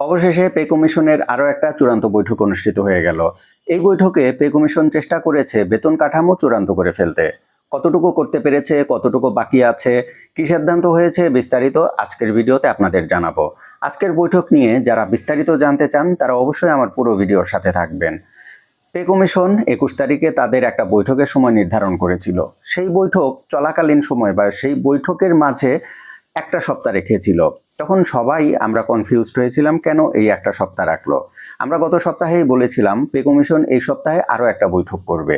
অবশেষে পে কমিশনের আরও একটা চূড়ান্ত বৈঠক অনুষ্ঠিত হয়ে গেল। এই বৈঠকে পে কমিশন চেষ্টা করেছে বেতন কাঠামো চূড়ান্ত করে ফেলতে। কতটুকু করতে পেরেছে, কতটুকু বাকি আছে, কি সিদ্ধান্ত হয়েছে বিস্তারিত আজকের ভিডিওতে আপনাদের জানাবো। আজকের বৈঠক নিয়ে যারা বিস্তারিত জানতে চান তারা অবশ্যই আমার পুরো ভিডিওর সাথে থাকবেন। পে কমিশন ২১ তারিখে তাদের একটা বৈঠকের সময় নির্ধারণ করেছিল। সেই বৈঠক চলাকালীন সময় বা সেই বৈঠকের মাঝে একটা সপ্তাহ রেখেছিল। তখন সবাই আমরা কনফিউজড হয়েছিলাম কেন এই একটা সপ্তাহ রাখলো। আমরা গত সপ্তাহেই বলেছিলাম পে কমিশন এই সপ্তাহে আরও একটা বৈঠক করবে।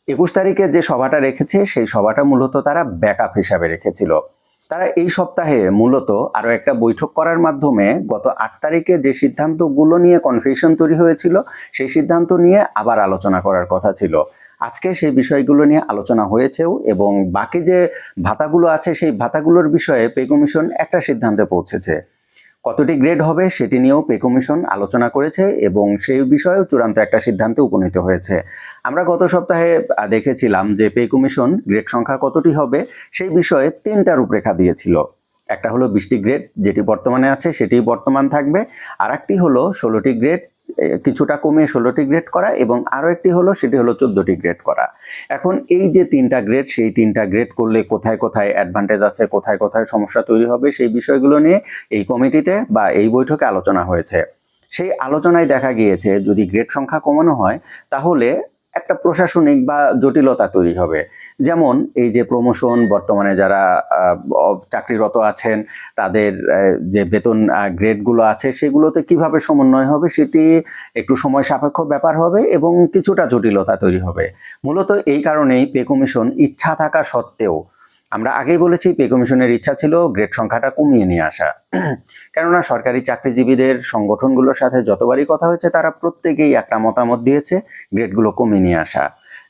২১ তারিখে যে সভাটা রেখেছে সেই সভাটা মূলত তারা ব্যাকআপ হিসাবে রেখেছিল। তারা এই সপ্তাহে মূলত আরও একটা বৈঠক করার মাধ্যমে গত ৮ তারিখে যে সিদ্ধান্তগুলো নিয়ে কনফিউশন তৈরি হয়েছিল সেই সিদ্ধান্ত নিয়ে আবার আলোচনা করার কথা ছিল। আজকে সেই বিষয়গুলো নিয়ে আলোচনা হয়েছেও এবং বাকি যে ভাতাগুলো আছে সেই ভাতাগুলোর বিষয়ে পে কমিশন একটা সিদ্ধান্তে পৌঁছেছে। কতটি গ্রেড হবে সেটি নিয়েও পে কমিশন আলোচনা করেছে এবং সেই বিষয়েও চূড়ান্ত একটা সিদ্ধান্তে উপনীত হয়েছে। আমরা গত সপ্তাহে দেখেছিলাম যে পে কমিশন গ্রেড সংখ্যা কতটি হবে সেই বিষয়ে ৩টা রূপরেখা দিয়েছিল। একটা হলো ২০টি গ্রেড, যেটি বর্তমানে আছে সেটি বর্তমান থাকবে। আর একটি হলো ১৬টি গ্রেড, কিছুটা কমিয়ে ১৬টি গ্রেড করা, এবং আরও একটি হলো সেটি হলো ১৪টি গ্রেড করা। এখন এই যে ৩টা গ্রেড, সেই ৩টা গ্রেড করলে কোথায় কোথায় অ্যাডভান্টেজ আছে, কোথায় কোথায় সমস্যা তৈরি হবে, সেই বিষয়গুলো নিয়ে এই কমিটিতে বা এই বৈঠকে আলোচনা হয়েছে। সেই আলোচনায় দেখা গিয়েছে যদি গ্রেড সংখ্যা কমানো হয় তাহলে একটা প্রশাসনিক বা জটিলতা তৈরি হবে। যেমন এই যে প্রমোশন, বর্তমানে যারা চাকরিরত আছেন তাদের যে বেতন গ্রেডগুলো আছে সেগুলোতে কিভাবে সমন্বয় হবে সেটি একটু সময় সাপেক্ষ ব্যাপার হবে এবং কিছুটা জটিলতা তৈরি হবে। মূলত এই কারণেই পে কমিশন ইচ্ছা থাকা সত্ত্বেও, আমরা আগেই বলেছি পে কমিশনের ইচ্ছা ছিল গ্রেড সংখ্যাটা কমিয়ে নিয়ে আসা। কেননা সরকারি চাকরিজীবীদের সংগঠনগুলোর সাথে যতবারই কথা হয়েছে তারা প্রত্যেকেই একটা মতামত দিয়েছে গ্রেডগুলো কমিয়ে নিয়ে আসা।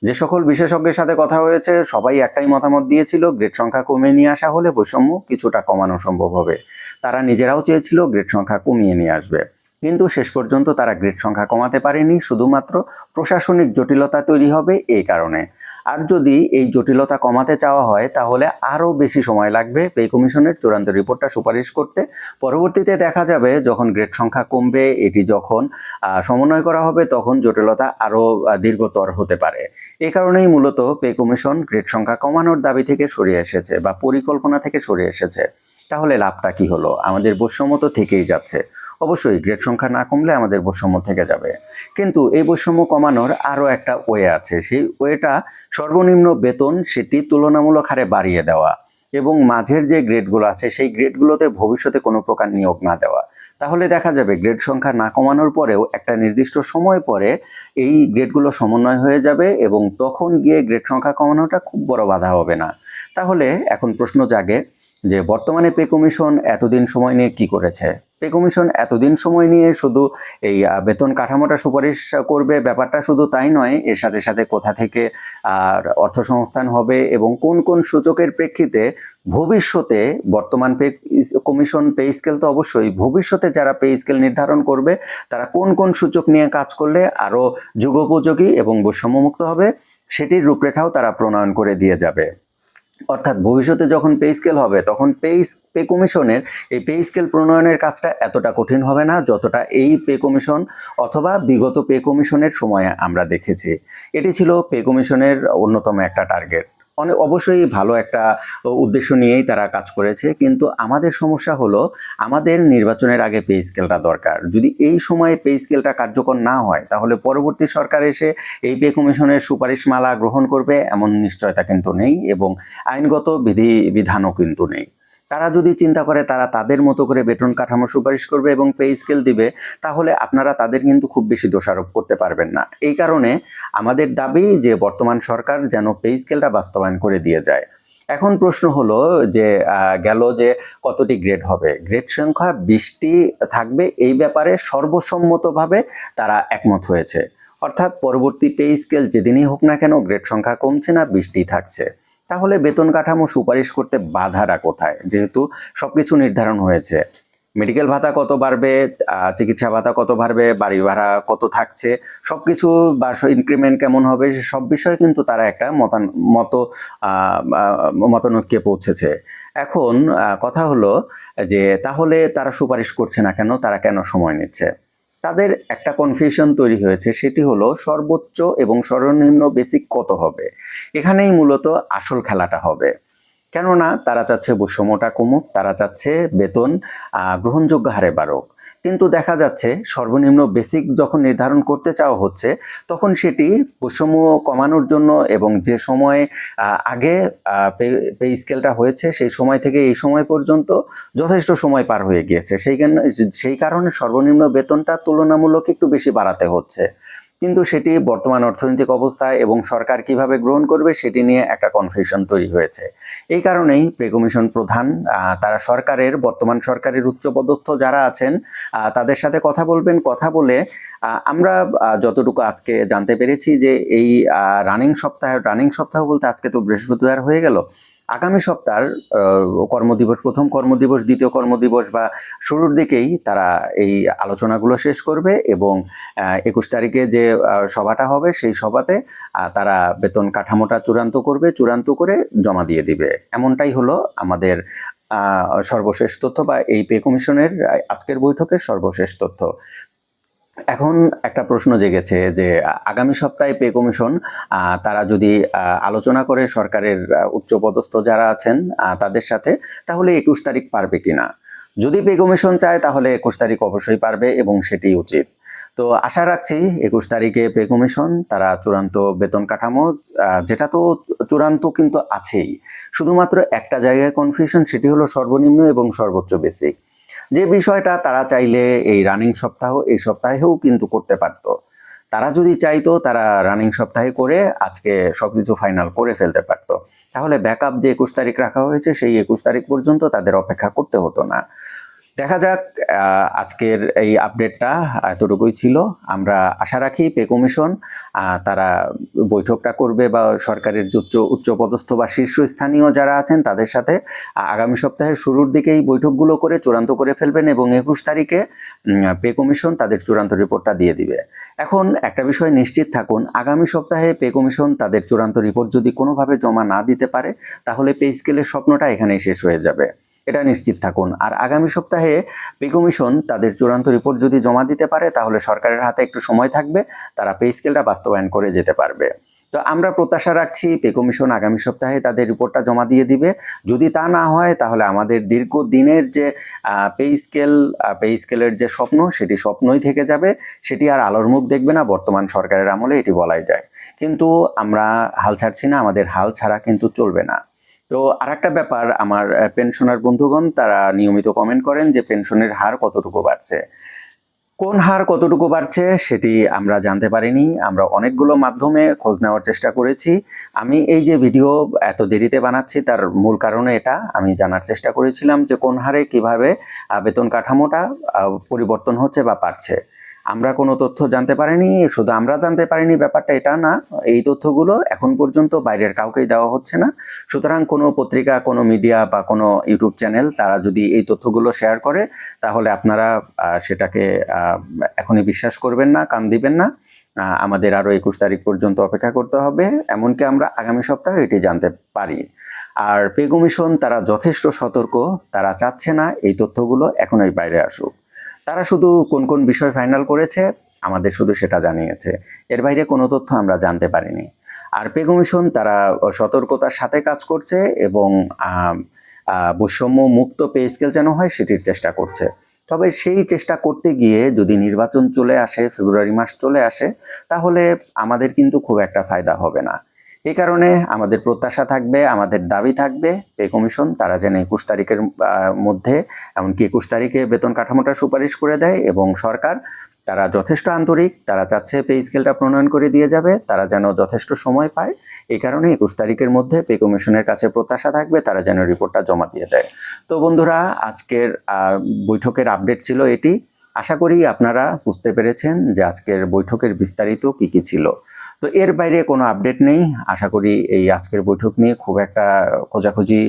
যে সকল বিশেষজ্ঞের সাথে কথা হয়েছে সবাই একটাই মতামত দিয়েছিল গ্রেড সংখ্যা কমিয়ে নিয়ে আসা হলে বৈষম্য কিছুটা কমানো সম্ভব হবে। তারা নিজেরাও চেয়েছিল গ্রেড সংখ্যা কমিয়ে নিয়ে আসবে, কিন্তু শেষ পর্যন্ত তারা গ্রেড সংখ্যা কমাতে পারেনি, শুধুমাত্র প্রশাসনিক জটিলতা তৈরি হবে এই কারণে। আর যদি এই জটিলতা কমাতে চাওয়া হয় তাহলে আরও বেশি সময় লাগবে পে কমিশনের চূড়ান্ত রিপোর্টটা সুপারিশ করতে। পরবর্তীতে দেখা যাবে যখন গ্রেড সংখ্যা কমবে, এটি যখন সমন্বয় করা হবে তখন জটিলতা আরও দীর্ঘতর হতে পারে। এই কারণেই মূলত পে কমিশন গ্রেড সংখ্যা কমানোর দাবি থেকে সরে এসেছে বা পরিকল্পনা থেকে সরে এসেছে। তাহলে লাভটা কি হলো? আমাদের বৈষম্য তো থেকেই যাচ্ছে। অবশ্যই গ্রেড সংখ্যা না কমলে আমাদের বৈষম্য থেকে যাবে, কিন্তু এই বৈষম্য কমানোর আরও একটা ওয়ে আছে। সেই ওয়েটা সর্বনিম্ন বেতন সেটি তুলনামূলক হারে বাড়িয়ে দেওয়া এবং মাঝের যে গ্রেডগুলো আছে সেই গ্রেডগুলোতে ভবিষ্যতে কোনো প্রকার নিয়োগ না দেওয়া। তাহলে দেখা যাবে গ্রেড সংখ্যা না কমানোর পরেও একটা নির্দিষ্ট সময় পরে এই গ্রেডগুলো সমন্বয় হয়ে যাবে এবং তখন গিয়ে গ্রেড সংখ্যা কমানোটা খুব বড় বাধা হবে না। তাহলে এখন প্রশ্ন জাগে যে বর্তমানে পে কমিশন এতদিন সময় নিয়ে কি করেছে? পে কমিশন এতদিন সময় নিয়ে শুধু এই বেতন কাঠামোটা সুপারিশ করবে, ব্যাপারটা শুধু তাই নয়, এর সাথে সাথে কোথা থেকে অর্থ সংস্থান হবে এবং কোন কোন সূচকের প্রেক্ষিতে ভবিষ্যতে বর্তমান পে কমিশন পে স্কেল তো অবশ্যই, ভবিষ্যতে যারা পে স্কেল নির্ধারণ করবে তারা কোন কোন সূচক নিয়ে কাজ করলে আরও যুগোপযোগী এবং বৈষম্যমুক্ত হবে সেটির রূপরেখাও তারা প্রণয়ন করে দিয়ে যাবে। অর্থাৎ ভবিষ্যতে যখন পে স্কেল হবে তখন পে কমিশনের এই পে স্কেল প্রণয়নের কাজটা এতটা কঠিন হবে না যতটা এই পে কমিশন অথবা বিগত পে কমিশনের সময়ে আমরা দেখেছি। এটি ছিল পে কমিশনের অন্যতম একটা টার্গেট। অবশ্যই ভালো একটা উদ্দেশ্য নিয়েই তারা কাজ করেছে, কিন্তু আমাদের সমস্যা হলো আমাদের নির্বাচনের আগে পে স্কেলটা দরকার। যদি এই সময়ে পে স্কেলটা কার্যকর না হয় তাহলে পরবর্তী সরকার এসে এই পে কমিশনের সুপারিশমালা গ্রহণ করবে এমন নিশ্চয়তা কিন্তু নেই এবং আইনগত বিধানও কিন্তু নেই। তারা যদি চিন্তা করে তারা তাদের মতো করে বেতন কাঠামো সুপারিশ করবে এবং পে স্কেল দিবে, তাহলে আপনারা তাদের কিন্তু খুব বেশি দোষারোপ করতে পারবেন না। এই কারণে আমাদের দাবি যে বর্তমান সরকার যেন পে স্কেলটা বাস্তবায়ন করে দিয়ে যায়। এখন প্রশ্ন হলো যে গেল যে কতটি গ্রেড হবে, গ্রেড সংখ্যা 20টি থাকবে এই ব্যাপারে সর্বসম্মতভাবে তারা একমত হয়েছে। অর্থাৎ পরবর্তী পে স্কেল যেদিনই হোক না কেন গ্রেড সংখ্যা কমছে না, 20টি থাকছে। তাহলে বেতন কাঠামো সুপারিশ করতে বাধাটা কোথায়? যেহেতু সবকিছু নির্ধারণ হয়েছে, মেডিকেল ভাতা কত বাড়বে, চিকিৎসা ভাতা কত বাড়বে, বাড়ি ভাড়া কত থাকছে, সবকিছু বা ইনক্রিমেন্ট কেমন হবে সব বিষয়ে কিন্তু তারা একটা মতানৈক্যে পৌঁছেছে। এখন কথা হলো যে তাহলে তারা সুপারিশ করছে না কেন, তারা কেন সময় নিচ্ছে? তাদের একটা কনফিউশন তৈরি হয়েছে, সেটি হলো সর্বোচ্চ এবং সর্বনিম্ন বেসিক কত হবে, এখানেই মূলত আসল খেলাটা হবে। কেননা তারা চাচ্ছে বৈষম্যটা কমুক, তারা চাচ্ছে বেতন গ্রহণযোগ্য হারে বাড়ুক। কিন্তু দেখা যাচ্ছে সর্বনিম্ন বেসিক যখন নির্ধারণ করতে চাওয়া হচ্ছে, তখন সেটি বৈষম্য কমানোর জন্য এবং যে সময়ে আগে পে স্কেলটা হয়েছে সেই সময় থেকে এই সময় পর্যন্ত যথেষ্ট সময় পার হয়ে গিয়েছে, সেই কারণে সর্বনিম্ন বেতনটা তুলনামূলক একটু বেশি বাড়াতে হচ্ছে। কিন্তু সেটি বর্তমান অর্থনৈতিক অবস্থা এবং সরকার কিভাবে গ্রহণ করবে সেটি নিয়ে একটা কনফিউশন তৈরি হয়েছে। এই কারণেই পে কমিশন প্রধান তারা বর্তমান সরকারের উচ্চপদস্থ যারা আছেন তাদের সাথে কথা বলবেন। কথা বলে আমরা যতটুকু আজকে জানতে পেরেছি যে এই রানিং সপ্তাহ বলতে আজকে তো বৃহস্পতিবার হয়ে গেল, আগামী সপ্তাহের কর্মদিবস, প্রথম কর্মদিবস, দ্বিতীয় কর্মদিবস বা শুরুর দিকেই তারা এই আলোচনাগুলো শেষ করবে এবং 21 তারিখে যে সভাটা হবে সেই সভাতে তারা বেতন কাঠামোটা চূড়ান্ত করে জমা দিয়ে দিবে। এমনটাই হলো আমাদের সর্বশেষ তথ্য বা এই পে কমিশনের আজকের বৈঠকের সর্বশেষ তথ্য। এখন একটা প্রশ্ন জেগেছে যে আগামী সপ্তাহে পে কমিশন তারা যদি আলোচনা করে সরকারের উচ্চপদস্থ যারা আছেন তাদের সাথে, তাহলে 21 তারিখ পারবে কিনা। যদি পে কমিশন চায় তাহলে 21 তারিখ অবশ্যই পারবে এবং সেটি উচিত। তো আশা রাখছি 21 তারিখে পে কমিশন তারা চূড়ান্ত বেতন কাঠামো, যেটা তো চূড়ান্ত কিন্তু আছেই, শুধুমাত্র একটা জায়গায় কনফিউশন, সেটি হলো সর্বনিম্ন এবং সর্বোচ্চ বেসিক। যে বিষয়টা তারা চাইলে এই এই সপ্তাহেও কিন্তু করতে পারতো। তারা যদি চাইতো তারা রানিং সপ্তাহে করে আজকে সবকিছু ফাইনাল করে ফেলতে পারতো। তাহলে ব্যাকআপ যে 21 তারিখ রাখা হয়েছে সেই 21 তারিখ পর্যন্ত তাদের অপেক্ষা করতে হতো না। দেখা যাক, আজকের এই আপডেটটা এতটুকুই ছিল। আমরা আশা রাখি পে কমিশন তারা বৈঠকটা করবে বা সরকারের উচ্চপদস্থ বা শীর্ষস্থানীয় যারা আছেন তাদের সাথে আগামী সপ্তাহের শুরুর দিকেই বৈঠকগুলো করে চূড়ান্ত করে ফেলবেন এবং 21 তারিখে পে কমিশন তাদের চূড়ান্ত রিপোর্টটা দিয়ে দিবে। এখন একটা বিষয় নিশ্চিত থাকুন, আগামী সপ্তাহে পে কমিশন তাদের চূড়ান্ত রিপোর্ট যদি কোনোভাবে জমা না দিতে পারে, তাহলে পে স্কেলের স্বপ্নটা এখানেই শেষ হয়ে যাবে, এটা নিশ্চিত থাকুন। আর আগামী সপ্তাহে পে কমিশন তাদের চূড়ান্ত রিপোর্ট যদি জমা দিতে পারে, তাহলে সরকারের হাতে একটু সময় থাকবে, তারা পে স্কেলটা বাস্তবায়ন করে যেতে পারবে। তো আমরা প্রত্যাশা রাখছি পে কমিশন আগামী সপ্তাহে তাদের রিপোর্টটা জমা দিয়ে দিবে। যদি তা না হয় তাহলে আমাদের দীর্ঘদিনের যে পে স্কেলের যে স্বপ্ন, সেটি স্বপ্নই থেকে যাবে, সেটি আর আলোর মুখ দেখবে না বর্তমান সরকারের আমলে, এটি বলাই যায়। কিন্তু আমরা হাল ছাড়ছি না, আমাদের হাল ছাড়া কিন্তু চলবে না। তো আরেকটা ব্যাপার, আমার পেনশনার বন্ধুগণ তারা নিয়মিত কমেন্ট করেন যে পেনশনের হার কতটুকু বাড়ছে। কোন হার কতটুকু বাড়ছে সেটি আমরা জানতে পারিনি। আমরা অনেকগুলো মাধ্যমে খোঁজ নেওয়ার চেষ্টা করেছি। আমি এই যে ভিডিও এত দেরিতে বানাচ্ছি তার মূল কারণে এটা, আমি জানার চেষ্টা করেছিলাম যে কোন হারে কিভাবে বেতন কাঠামোটা পরিবর্তন হচ্ছে বা বাড়ছে। আমরা কোনো তথ্য জানতে পারিনি, শুধু আমরা জানতে পারিনি ব্যাপারটা এটা না, এই তথ্যগুলো এখন পর্যন্ত বাইরের কাউকেই দেওয়া হচ্ছে না। সুতরাং কোনো পত্রিকা, কোনো মিডিয়া বা কোনো ইউটিউব চ্যানেল তারা যদি এই তথ্যগুলো শেয়ার করে, তাহলে আপনারা সেটাকে এখনই বিশ্বাস করবেন না, কান দিবেন না। আমাদের আরও 21 তারিখ পর্যন্ত অপেক্ষা করতে হবে, এমনকি আমরা আগামী সপ্তাহে এটি জানতে পারি। আর পে কমিশন তারা যথেষ্ট সতর্ক, তারা চাচ্ছে না এই তথ্যগুলো এখনই বাইরে আসুক। তারা শুধু কোন কোন বিষয় ফাইনাল করেছে আমাদের শুধু সেটা জানিয়েছে, এর বাইরে কোনো তথ্য আমরা জানতে পারিনি। আর পে কমিশন তারা সতর্কতার সাথে কাজ করছে এবং বৈষম্য মুক্ত পে স্কেল যেন হয় সেটির চেষ্টা করছে। তবে সেই চেষ্টা করতে গিয়ে যদি নির্বাচন চলে আসে, ফেব্রুয়ারি মাস চলে আসে, তাহলে আমাদের কিন্তু খুব একটা ফায়দা হবে না। এই কারণে আমাদের প্রত্যাশা থাকবে, আমাদের দাবি থাকবে পে কমিশন তারা যেন 21 তারিখের মধ্যে, এমনকি 21 তারিখে বেতন কাঠামোটা সুপারিশ করে দেয় এবং সরকার তারা যথেষ্ট আন্তরিক, তারা চাচ্ছে পে স্কেলটা প্রণয়ন করে দিয়ে যাবে, তারা যেন যথেষ্ট সময় পায়। এই কারণে 21 তারিখের মধ্যে পে কমিশনের কাছে প্রত্যাশা থাকবে তারা যেন রিপোর্টটা জমা দিয়ে দেয়। তো বন্ধুরা, আজকের বৈঠকের আপডেট ছিল এটি। আশা করি আপনারা বুঝতে পেরেছেন যে আজকের বৈঠকের বিস্তারিত কি ছিল। তো এর বাইরে কোনো আপডেট নেই। আশা করি এই আজকের বৈঠক নিয়ে খুব একটা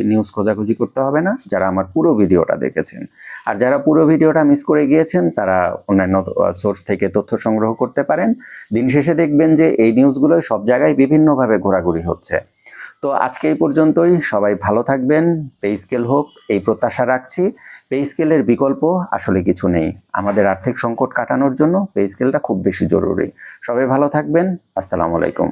নিউজ খোঁজাখুঁজি করতে হবে না যারা আমার পুরো ভিডিওটা দেখেছেন। আর যারা পুরো ভিডিওটা মিস করে গিয়েছেন তারা অন্যান্য সোর্স থেকে তথ্য সংগ্রহ করতে পারেন। দিন শেষে দেখবেন যে এই নিউজগুলো সব জায়গায় বিভিন্নভাবে ঘোরাঘুরি হচ্ছে। তো তো আজকে এই পর্যন্তই, সবাই ভালো থাকবেন, পে স্কেল হোক এই প্রত্যাশা রাখছি। পে স্কেলের বিকল্প আসলে কিছু নেই, আমাদের আর্থিক সংকট কাটানোর জন্য পে স্কেলটা খুব বেশি জরুরি। সবাই ভালো থাকবেন, আসসালামু আলাইকুম।